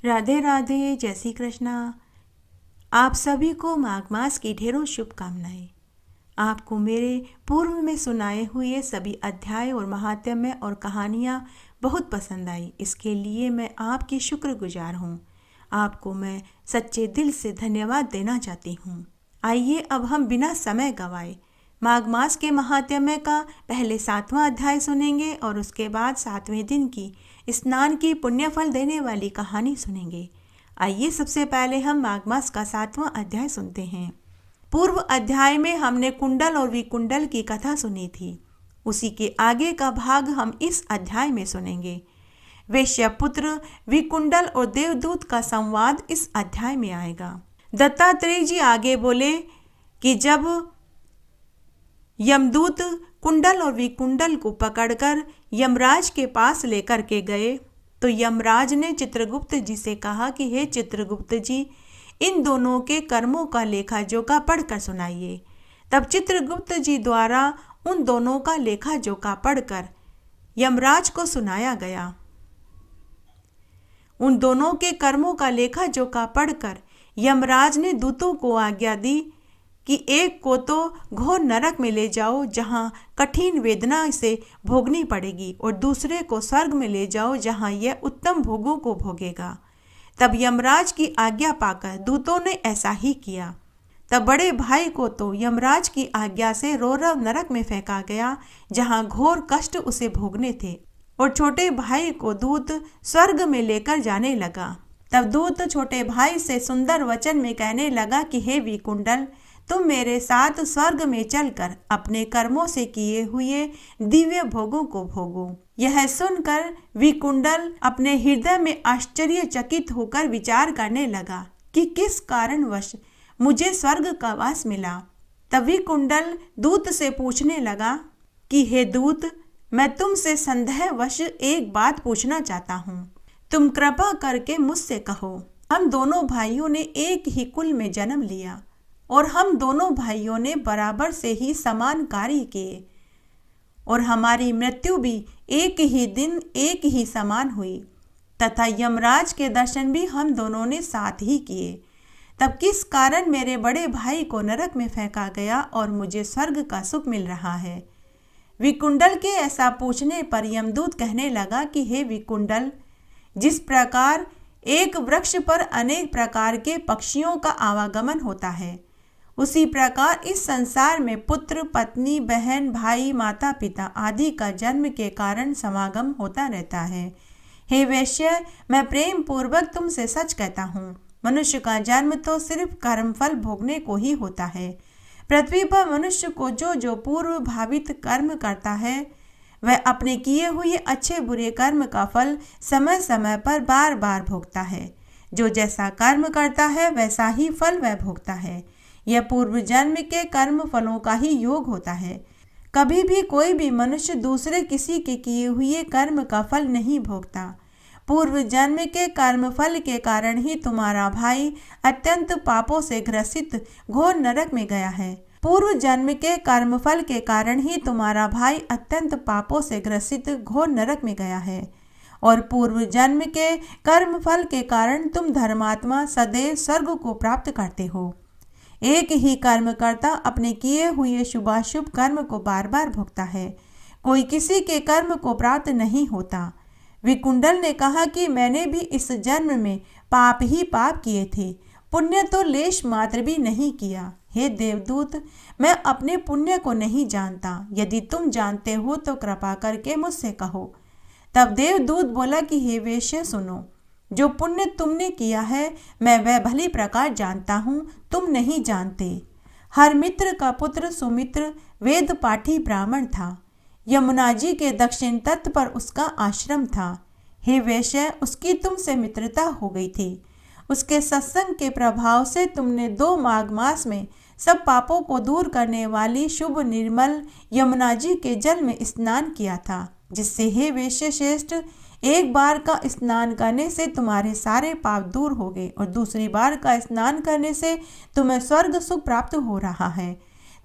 राधे राधे, जय श्री कृष्णा। आप सभी को माघ मास की ढेरों शुभकामनाएं। आपको मेरे पूर्व में सुनाए हुए सभी अध्याय और महात्म्य और कहानियाँ बहुत पसंद आई। इसके लिए मैं आपकी शुक्रगुजार हूँ। आपको मैं सच्चे दिल से धन्यवाद देना चाहती हूँ। आइए अब हम बिना समय गंवाए माघ मास के महात्म्य का पहले 7वां अध्याय सुनेंगे और उसके बाद 7वें दिन की स्नान की पुण्यफल देने वाली कहानी सुनेंगे। आइए सबसे पहले हम माघ मास का 7वां अध्याय सुनते हैं। पूर्व अध्याय में हमने कुंडल और विकुंडल की कथा सुनी थी। उसी के आगे का भाग हम इस अध्याय में सुनेंगे। वैश्यपुत्र विकुंडल और देवदूत का संवाद इस अध्याय में आएगा। दत्तात्रेय जी आगे बोले कि जब यमदूत कुंडल और विकुंडल को पकड़कर यमराज के पास लेकर के गए तो यमराज ने चित्रगुप्त जी से कहा कि हे चित्रगुप्त जी, इन दोनों के कर्मों का लेखा जोखा पढ़कर सुनाइए। तब चित्रगुप्त जी द्वारा उन दोनों का लेखा जोखा पढ़कर यमराज को सुनाया गया। उन दोनों के कर्मों का लेखा जोखा पढ़कर यमराज ने दूतों को आज्ञा दी कि एक को तो घोर नरक में ले जाओ जहाँ कठिन वेदना से भोगनी पड़ेगी और दूसरे को स्वर्ग में ले जाओ जहाँ यह उत्तम भोगों को भोगेगा। तब यमराज की आज्ञा पाकर दूतों ने ऐसा ही किया। तब बड़े भाई को तो यमराज की आज्ञा से रौरव नरक में फेंका गया जहाँ घोर कष्ट उसे भोगने थे और छोटे भाई को दूत स्वर्ग में लेकर जाने लगा। तब दूत छोटे भाई से सुंदर वचन में कहने लगा कि हे विकुंडल, तुम मेरे साथ स्वर्ग में चलकर अपने कर्मों से किए हुए दिव्य भोगों को भोगो। यह सुनकर विकुंडल अपने हृदय में आश्चर्यचकित होकर विचार करने लगा कि किस कारणवश मुझे स्वर्ग का वास मिला। तब विकुंडल दूत से पूछने लगा कि हे दूत, मैं तुमसे संदेहवश एक बात पूछना चाहता हूँ। तुम कृपा करके मुझसे कहो। हम दोनों भाइयों ने एक ही कुल में जन्म लिया और हम दोनों भाइयों ने बराबर से ही समान कार्य किए और हमारी मृत्यु भी एक ही दिन एक ही समान हुई तथा यमराज के दर्शन भी हम दोनों ने साथ ही किए। तब किस कारण मेरे बड़े भाई को नरक में फेंका गया और मुझे स्वर्ग का सुख मिल रहा है। विकुंडल के ऐसा पूछने पर यमदूत कहने लगा कि हे विकुंडल, जिस प्रकार एक वृक्ष पर अनेक प्रकार के पक्षियों का आवागमन होता है, उसी प्रकार इस संसार में पुत्र, पत्नी, बहन, भाई, माता पिता आदि का जन्म के कारण समागम होता रहता है। हे वैश्य, मैं प्रेम पूर्वक तुमसे सच कहता हूँ, मनुष्य का जन्म तो सिर्फ कर्मफल भोगने को ही होता है। पृथ्वी पर मनुष्य को जो जो पूर्व भावित कर्म करता है वह अपने किए हुए अच्छे बुरे कर्म का फल समय समय पर बार बार भोगता है। जो जैसा कर्म करता है वैसा ही फल वह भोगता है। यह पूर्व जन्म के कर्म फलों का ही योग होता है। कभी भी कोई भी मनुष्य दूसरे किसी के किए हुए कर्म का फल नहीं भोगता। पूर्व जन्म के कर्म फल के कारण ही तुम्हारा भाई अत्यंत पापों से ग्रसित घोर नरक में गया है। पूर्व जन्म के कर्म फल के कारण ही तुम्हारा भाई अत्यंत पापों से ग्रसित घोर नरक में गया है और पूर्व जन्म के कर्म फल के कारण तुम धर्मात्मा सदैव स्वर्ग को प्राप्त करते हो। एक ही कर्मकर्ता अपने किए हुए शुभाशुभ कर्म को बार बार भोगता है। कोई किसी के कर्म को प्राप्त नहीं होता। विकुंडल ने कहा कि मैंने भी इस जन्म में पाप ही पाप किए थे, पुण्य तो लेश मात्र भी नहीं किया। हे देवदूत, मैं अपने पुण्य को नहीं जानता। यदि तुम जानते हो तो कृपा करके मुझसे कहो। तब देवदूत बोला कि हे वैश्य सुनो, जो पुण्य तुमने किया है मैं वह भली प्रकार जानता हूँ, तुम नहीं जानते। हरमित्र का पुत्र सुमित्र वेद पाठी ब्राह्मण था। यमुना जी के दक्षिण तट पर उसका आश्रम था। हे वैश्य, उसकी तुमसे मित्रता हो गई थी। उसके सत्संग के प्रभाव से तुमने 2 माघ मास में सब पापों को दूर करने वाली शुभ निर्मल यमुना जी के जल में स्नान किया था, जिससे हे वैश्य श्रेष्ठ, एक बार का स्नान करने से तुम्हारे सारे पाप दूर हो गए और दूसरी बार का स्नान करने से तुम्हें स्वर्ग सुख प्राप्त हो रहा है।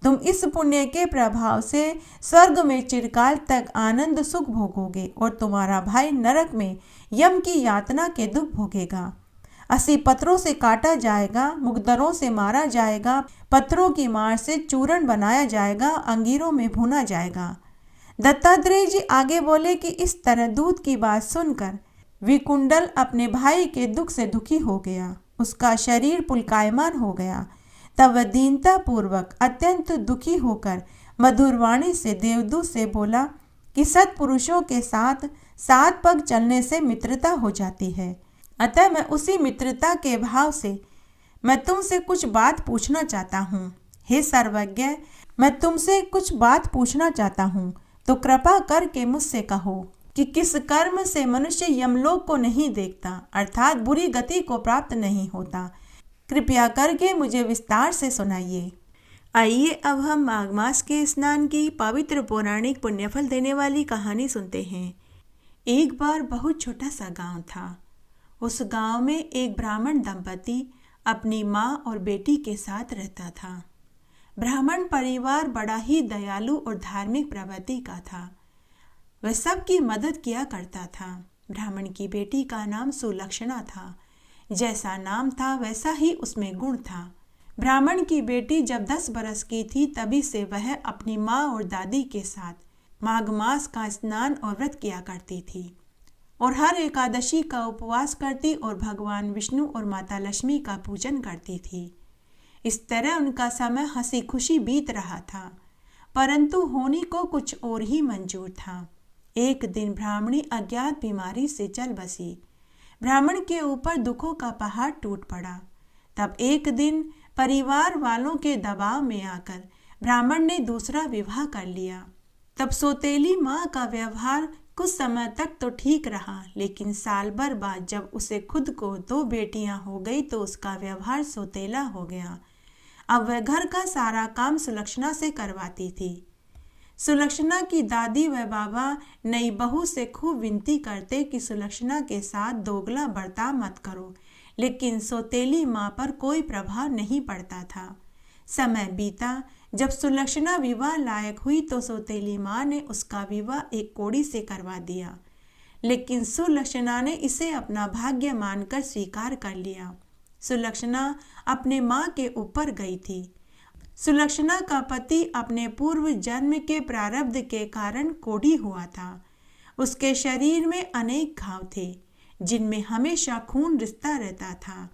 तुम इस पुण्य के प्रभाव से स्वर्ग में चिरकाल तक आनंद सुख भोगोगे और तुम्हारा भाई नरक में यम की यातना के दुख भोगेगा। 80 पत्थरों से काटा जाएगा, मुकद्दरों से मारा जाएगा, पत्थरों की मार से चूर्ण बनाया जाएगा, अंगीरों में भुना जाएगा। दत्तात्रेय जी आगे बोले कि इस तरह दूत की बात सुनकर विकुंडल अपने भाई के दुख से दुखी हो गया। उसका शरीर पुलकायमान हो गया। तब वह दीनता पूर्वक अत्यंत दुखी होकर मधुर वाणी से देवदूत से बोला कि सत्पुरुषों के साथ 7 पग चलने से मित्रता हो जाती है। अतः मैं उसी मित्रता के भाव से मैं तुमसे कुछ बात पूछना चाहता हूँ। हे सर्वज्ञ, मैं तुमसे कुछ बात पूछना चाहता हूँ, तो कृपा करके मुझसे कहो कि किस कर्म से मनुष्य यमलोक को नहीं देखता, अर्थात बुरी गति को प्राप्त नहीं होता। कृपया करके मुझे विस्तार से सुनाइए। आइए अब हम माघ मास के स्नान की पवित्र पौराणिक पुण्यफल देने वाली कहानी सुनते हैं। एक बार बहुत छोटा सा गांव था। उस गांव में एक ब्राह्मण दंपति अपनी माँ और बेटी के साथ रहता था। ब्राह्मण परिवार बड़ा ही दयालु और धार्मिक प्रवृत्ति का था। वह सबकी मदद किया करता था। ब्राह्मण की बेटी का नाम सुलक्षणा था। जैसा नाम था वैसा ही उसमें गुण था। ब्राह्मण की बेटी जब 10 बरस की थी तभी से वह अपनी माँ और दादी के साथ माघ मास का स्नान और व्रत किया करती थी और हर एकादशी का उपवास करती और भगवान विष्णु और माता लक्ष्मी का पूजन करती थी। इस तरह उनका समय हंसी खुशी बीत रहा था, परंतु होनी को कुछ और ही मंजूर था। एक दिन ब्राह्मणी अज्ञात बीमारी से चल बसी। ब्राह्मण के ऊपर दुखों का पहाड़ टूट पड़ा। तब एक दिन परिवार वालों के दबाव में आकर ब्राह्मण ने दूसरा विवाह कर लिया। तब सौतेली माँ का व्यवहार कुछ समय तक तो ठीक रहा, लेकिन साल भर बाद जब उसे खुद को 2 बेटियां हो गई तो उसका व्यवहार सौतेला हो गया। अब वह घर का सारा काम सुलक्षणा से करवाती थी। सुलक्षणा की दादी व बाबा नई बहू से खूब विनती करते कि सुलक्षणा के साथ दोगला बर्ताव मत करो, लेकिन सौतेली माँ पर कोई प्रभाव नहीं पड़ता था। समय बीता। जब सुलक्षणा विवाह लायक हुई तो सौतेली माँ ने उसका विवाह एक कोड़ी से करवा दिया, लेकिन सुलक्षणा ने इसे अपना भाग्य मानकर स्वीकार कर लिया। सुलक्षणा अपने माँ के ऊपर गई थी। सुलक्षणा का पति अपने पूर्व जन्म के प्रारब्ध के कारण कोढ़ी हुआ था। उसके शरीर में अनेक घाव थे जिनमें हमेशा खून रिसता रहता था।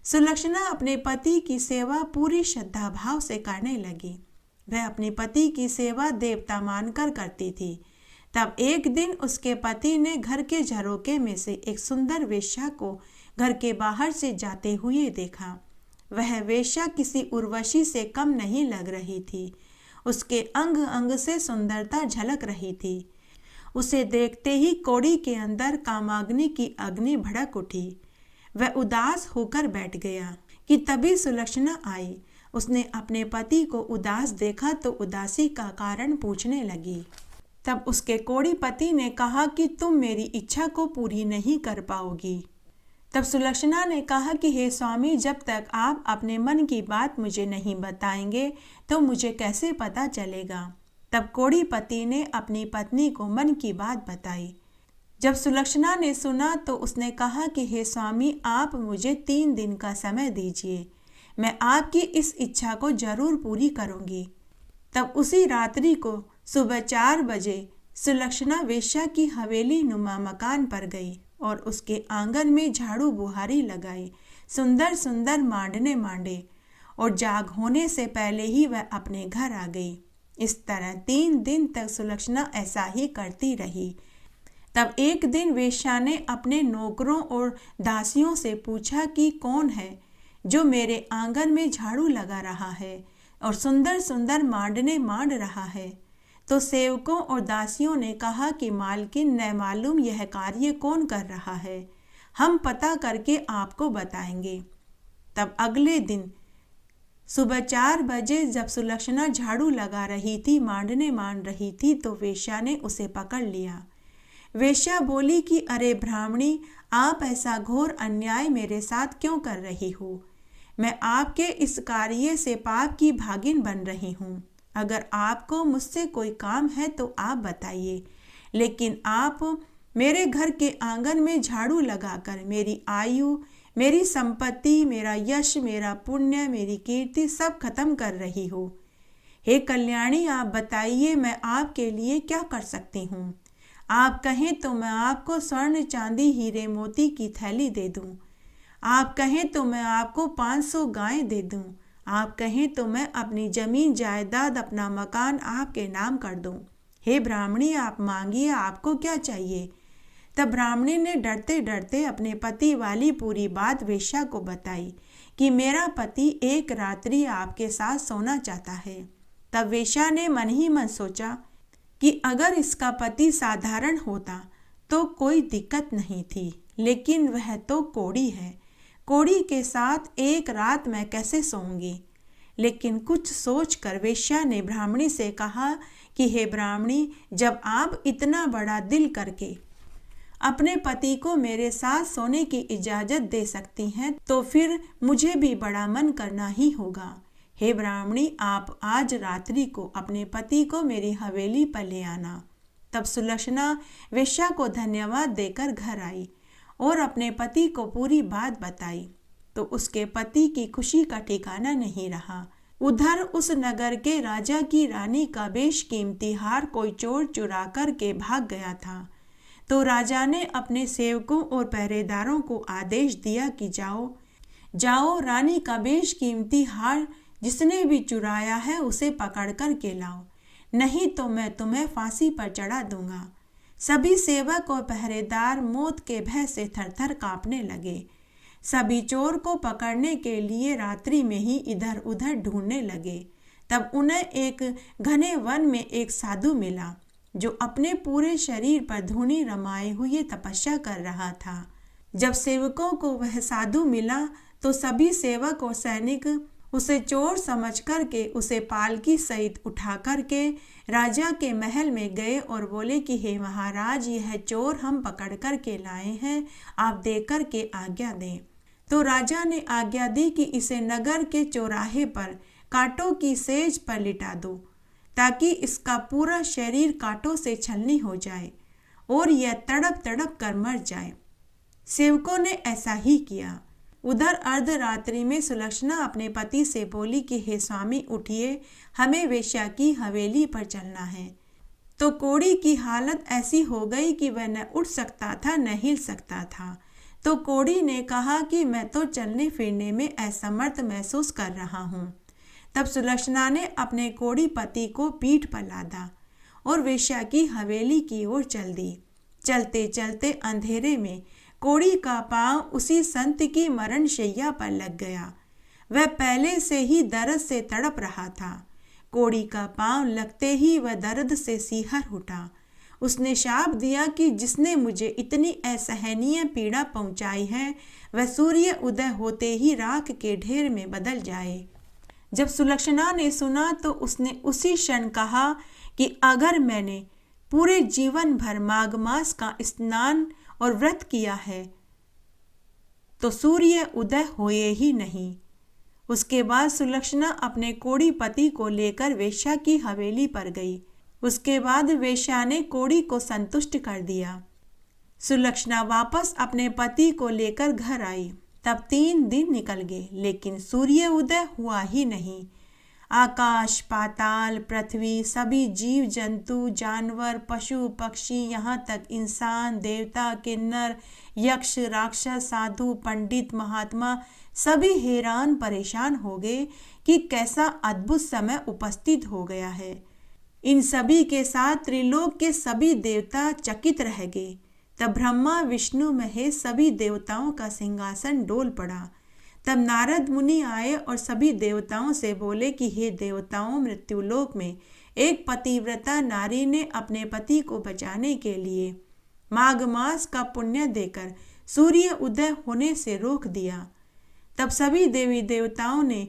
सुलक्षणा अपने पति की सेवा पूरी श्रद्धा भाव से करने लगी। वह अपने पति की सेवा देवता मानकर करती थी। तब एक दिन उसके पति ने घर के झरोके में से एक सुंदर वेश्या को घर के बाहर से जाते हुए देखा। वह वेश्या किसी उर्वशी से कम नहीं लग रही थी। उसके अंग अंग से सुंदरता झलक रही थी। उसे देखते ही कौड़ी के अंदर कामाग्नि की अग्नि भड़क उठी। वह उदास होकर बैठ गया कि तभी सुलक्षणा आई। उसने अपने पति को उदास देखा तो उदासी का कारण पूछने लगी। तब उसके कौड़ी पति ने कहा कि तुम मेरी इच्छा को पूरी नहीं कर पाओगी। तब सुलक्षणा ने कहा कि हे स्वामी, जब तक आप अपने मन की बात मुझे नहीं बताएंगे तो मुझे कैसे पता चलेगा। तब कौड़ी पति ने अपनी पत्नी को मन की बात बताई। जब सुलक्षणा ने सुना तो उसने कहा कि हे स्वामी, आप मुझे 3 दिन का समय दीजिए, मैं आपकी इस इच्छा को जरूर पूरी करूंगी। तब उसी रात्रि को सुबह 4 बजे सुलक्षणा वेश्या की हवेली नुमा मकान पर गई और उसके आंगन में झाड़ू बुहारी लगाई, सुंदर सुंदर मांडने मांडे और जाग होने से पहले ही वह अपने घर आ गई। इस तरह 3 दिन तक सुलक्षणा ऐसा ही करती रही। तब एक दिन वेश्या ने अपने नौकरों और दासियों से पूछा कि कौन है जो मेरे आंगन में झाड़ू लगा रहा है और सुंदर सुंदर मांडने मांड रहा है। तो सेवकों और दासियों ने कहा कि मालकिन, न मालूम यह कार्य कौन कर रहा है, हम पता करके आपको बताएंगे। तब अगले दिन सुबह 4 बजे जब सुलक्षणा झाड़ू लगा रही थी, मांडने मांड रही थी, तो वेश्या ने उसे पकड़ लिया। वेश्या बोली कि अरे ब्राह्मणी, आप ऐसा घोर अन्याय मेरे साथ क्यों कर रही हो? मैं आपके इस कार्य से पाप की भागिन बन रही हूँ। अगर आपको मुझसे कोई काम है तो आप बताइए, लेकिन आप मेरे घर के आंगन में झाड़ू लगाकर मेरी आयु, मेरी संपत्ति, मेरा यश, मेरा पुण्य, मेरी कीर्ति सब खत्म कर रही हो। हे कल्याणी, आप बताइए मैं आपके लिए क्या कर सकती हूँ। आप कहें तो मैं आपको स्वर्ण, चांदी, हीरे मोती की थैली दे दूँ। आप कहें तो मैं आपको 500 गायें दे दूँ। आप कहें तो मैं अपनी जमीन जायदाद, अपना मकान आपके नाम कर दूँ। हे ब्राह्मणी, आप मांगिए, आपको क्या चाहिए। तब ब्राह्मणी ने डरते डरते अपने पति वाली पूरी बात वेश्या को बताई कि मेरा पति एक रात्रि आपके साथ सोना चाहता है। तब वेश्या ने मन ही मन सोचा कि अगर इसका पति साधारण होता तो कोई दिक्कत नहीं थी, लेकिन वह तो कोढ़ी है। कोढ़ी के साथ एक रात मैं कैसे सोऊंगी। लेकिन कुछ सोचकर वेश्या ने ब्राह्मणी से कहा कि हे ब्राह्मणी, जब आप इतना बड़ा दिल करके अपने पति को मेरे साथ सोने की इजाजत दे सकती हैं, तो फिर मुझे भी बड़ा मन करना ही होगा। हे ब्राह्मणी, आप आज रात्रि को अपने पति को मेरी हवेली पर ले आना। तब सुलक्षणा वेश्या को धन्यवाद देकर घर आई और अपने पति को पूरी बात बताई, तो उसके पति की खुशी का ठिकाना नहीं रहा। उधर उस नगर के राजा की रानी का बेशकीमती हार कोई चोर चुरा कर के भाग गया था। तो राजा ने अपने सेवकों और पहरेदारों को आदेश दिया कि जाओ जाओ, रानी का बेशकीमती हार जिसने भी चुराया है उसे पकड़ कर के लाओ, नहीं तो मैं तुम्हें फांसी पर चढ़ा दूंगा। सभी सेवक और पहरेदार मौत के भय से थरथर कांपने लगे। सभी चोर को पकड़ने के लिए रात्रि में ही इधर उधर ढूंढने लगे। तब उन्हें एक घने वन में एक साधु मिला जो अपने पूरे शरीर पर धूनी रमाए हुए तपस्या कर रहा था। जब सेवकों को वह साधु मिला तो सभी सेवक और सैनिक उसे चोर समझ कर के उसे पालकी सहित उठा कर के राजा के महल में गए और बोले कि हे महाराज, यह चोर हम पकड़ कर के लाए हैं, आप देकर के आज्ञा दें। तो राजा ने आज्ञा दी कि इसे नगर के चौराहे पर कांटों की सेज पर लिटा दो, ताकि इसका पूरा शरीर कांटों से छलनी हो जाए और यह तड़प तड़प कर मर जाए। सेवकों ने ऐसा ही किया। उधर अर्धरात्रि में सुलक्षणा अपने पति से बोली कि हे स्वामी, उठिए, हमें वेश्या की हवेली पर चलना है। तो कोढ़ी की हालत ऐसी हो गई कि वह न उठ सकता था न हिल सकता था। तो कोढ़ी ने कहा कि मैं तो चलने फिरने में असमर्थ महसूस कर रहा हूँ। तब सुलक्षणा ने अपने कोढ़ी पति को पीठ पर लादा और वेश्या की हवेली की ओर चल दी। चलते चलते अंधेरे में कोढ़ी का पांव उसी संत की मरण शैया पर लग गया। वह पहले से ही दर्द से तड़प रहा था। कोढ़ी का पांव लगते ही वह दर्द से सीहर उठा। उसने शाप दिया कि जिसने मुझे इतनी असहनीय पीड़ा पहुंचाई है, वह सूर्य उदय होते ही राख के ढेर में बदल जाए। जब सुलक्षणा ने सुना तो उसने उसी क्षण कहा कि अगर मैंने पूरे जीवन भर माघ मास का स्नान और व्रत किया है तो सूर्य उदय होए ही नहीं। उसके बाद सुलक्षणा अपने कोढ़ी पति को लेकर वेश्या की हवेली पर गई। उसके बाद वेश्या ने कोढ़ी को संतुष्ट कर दिया। सुलक्षणा वापस अपने पति को लेकर घर आई। तब 3 दिन निकल गए, लेकिन सूर्य उदय हुआ ही नहीं। आकाश, पाताल, पृथ्वी, सभी जीव जंतु, जानवर, पशु पक्षी, यहाँ तक इंसान, देवता, किन्नर, यक्ष, राक्षस, साधु, पंडित, महात्मा सभी हैरान परेशान हो गए कि कैसा अद्भुत समय उपस्थित हो गया है। इन सभी के साथ त्रिलोक के सभी देवता चकित रह गए। तब ब्रह्मा, विष्णु, महेश सभी देवताओं का सिंहासन डोल पड़ा। तब नारद मुनि आए और सभी देवताओं से बोले कि हे देवताओं, मृत्युलोक में एक पतिव्रता नारी ने अपने पति को बचाने के लिए माघ मास का पुण्य देकर सूर्य उदय होने से रोक दिया। तब सभी देवी देवताओं ने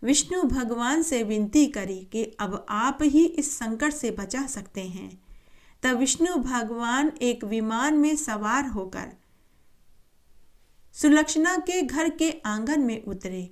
विष्णु भगवान से विनती करी कि अब आप ही इस संकट से बचा सकते हैं। तब विष्णु भगवान एक विमान में सवार होकर सुलक्षणा के घर के आंगन में उतरे।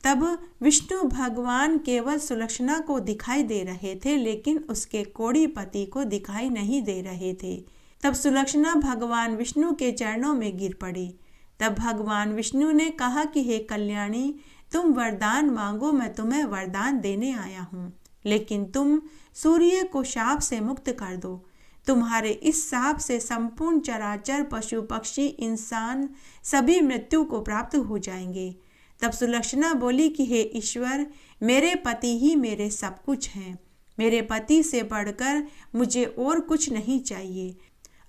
तब विष्णु भगवान केवल सुलक्षणा को दिखाई दे रहे थे, लेकिन उसके कोढ़ी पति को दिखाई नहीं दे रहे थे। तब सुलक्षणा भगवान विष्णु के चरणों में गिर पड़ी। तब भगवान विष्णु ने कहा कि हे कल्याणी, तुम वरदान मांगो, मैं तुम्हें वरदान देने आया हूँ, लेकिन तुम सूर्य को शाप से मुक्त कर दो। तुम्हारे इस शाप से संपूर्ण चराचर पशु पक्षी इंसान सभी मृत्यु को प्राप्त हो जाएंगे। तब सुलक्षणा बोली कि हे ईश्वर, मेरे पति ही मेरे सब कुछ हैं। मेरे पति से बढ़कर मुझे और कुछ नहीं चाहिए।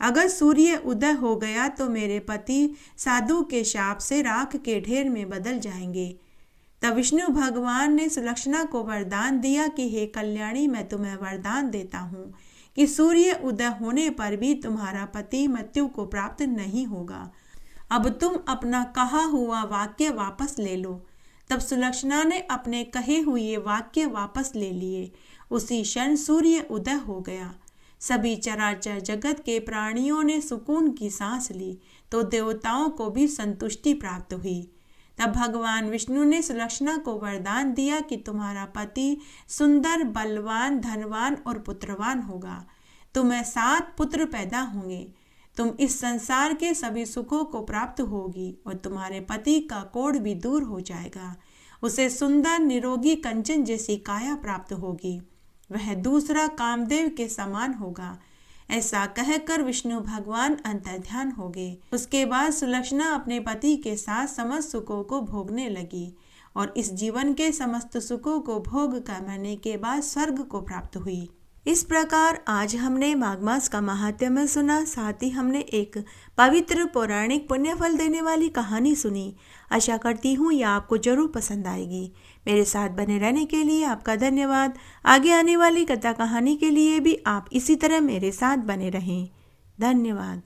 अगर सूर्य उदय हो गया तो मेरे पति साधु के शाप से राख के ढेर में बदल जाएंगे। तब विष्णु भगवान ने सुलक्षणा को वरदान दिया कि हे कल्याणी, मैं तुम्हें वरदान देता हूँ कि सूर्य उदय होने पर भी तुम्हारा पति मृत्यु को प्राप्त नहीं होगा। अब तुम अपना कहा हुआ वाक्य वापस ले लो। तब सुलक्षणा ने अपने कहे हुए वाक्य वापस ले लिए। उसी क्षण सूर्य उदय हो गया। सभी चराचर जगत के प्राणियों ने सुकून की सांस ली, तो देवताओं को भी संतुष्टि प्राप्त हुई। तब भगवान विष्णु ने सुलक्षणा को वरदान दिया कि तुम्हारा पति सुंदर, बलवान, धनवान और पुत्रवान होगा। तुम्हें 7 पुत्र पैदा होंगे। तुम इस संसार के सभी सुखों को प्राप्त होगी और तुम्हारे पति का कोढ़ भी दूर हो जाएगा। उसे सुंदर, निरोगी कंचन जैसी काया प्राप्त होगी। वह दूसरा कामदेव के समान होगा। ऐसा कहकर विष्णु भगवान अंतर्ध्यान हो गए। उसके बाद सुलक्षणा अपने पति के साथ समस्त सुखों को भोगने लगी और इस जीवन के समस्त सुखों को भोग कर मरने के बाद स्वर्ग को प्राप्त हुई। इस प्रकार आज हमने माघ मास का महात्म्य सुना, साथ ही हमने एक पवित्र पौराणिक पुण्यफल देने वाली कहानी सुनी। आशा करती हूँ यह आपको जरूर पसंद आएगी। मेरे साथ बने रहने के लिए आपका धन्यवाद। आगे आने वाली कथा कहानी के लिए भी आप इसी तरह मेरे साथ बने रहें। धन्यवाद।